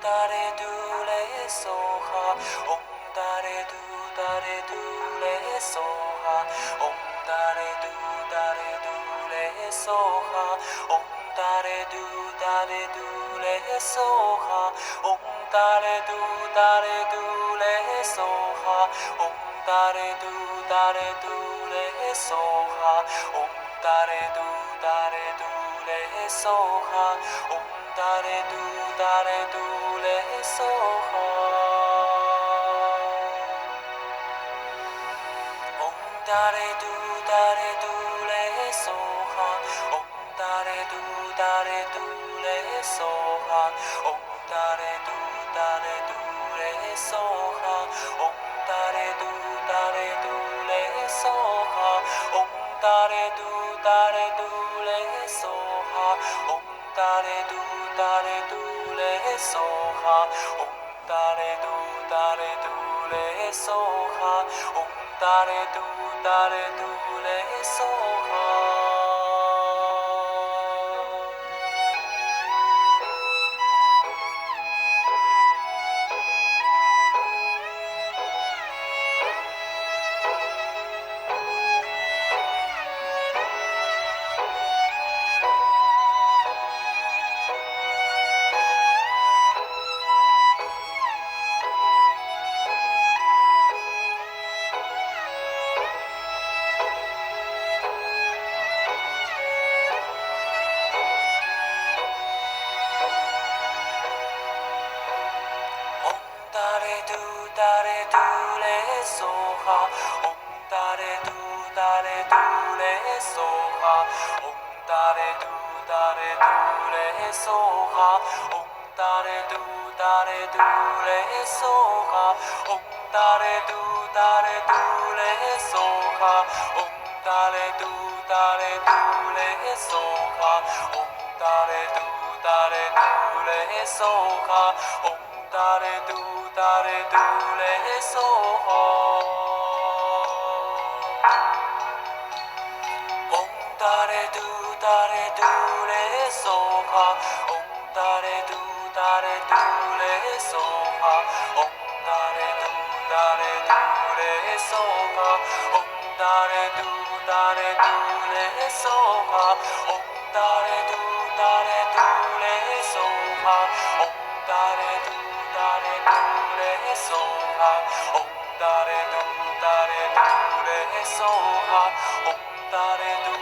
dare du le so ha om dare du le so ha om dare du le so ha om dare du le so ha om dare du le so ha om dare du le so ha om dare du le so ha om dare du le so ha om dare du le so ha om dare du le so ha om dare du le so ha om dare du le so ha om dare du le so ha om dare du le so ha om dare du le so ha om dare du le so ha dare du le so ha om dare du le so ha om dare du le so ha om dare du le so ha om dare du le so ha om dare du le so ha om dare du le so ha om dare du le so ha om dare du le so ha om dare du le so ha om dare du le so ha om dare du le so ha om dare du le so ha om dare du le so ha om dare du le so ha om dare du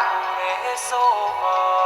le so ha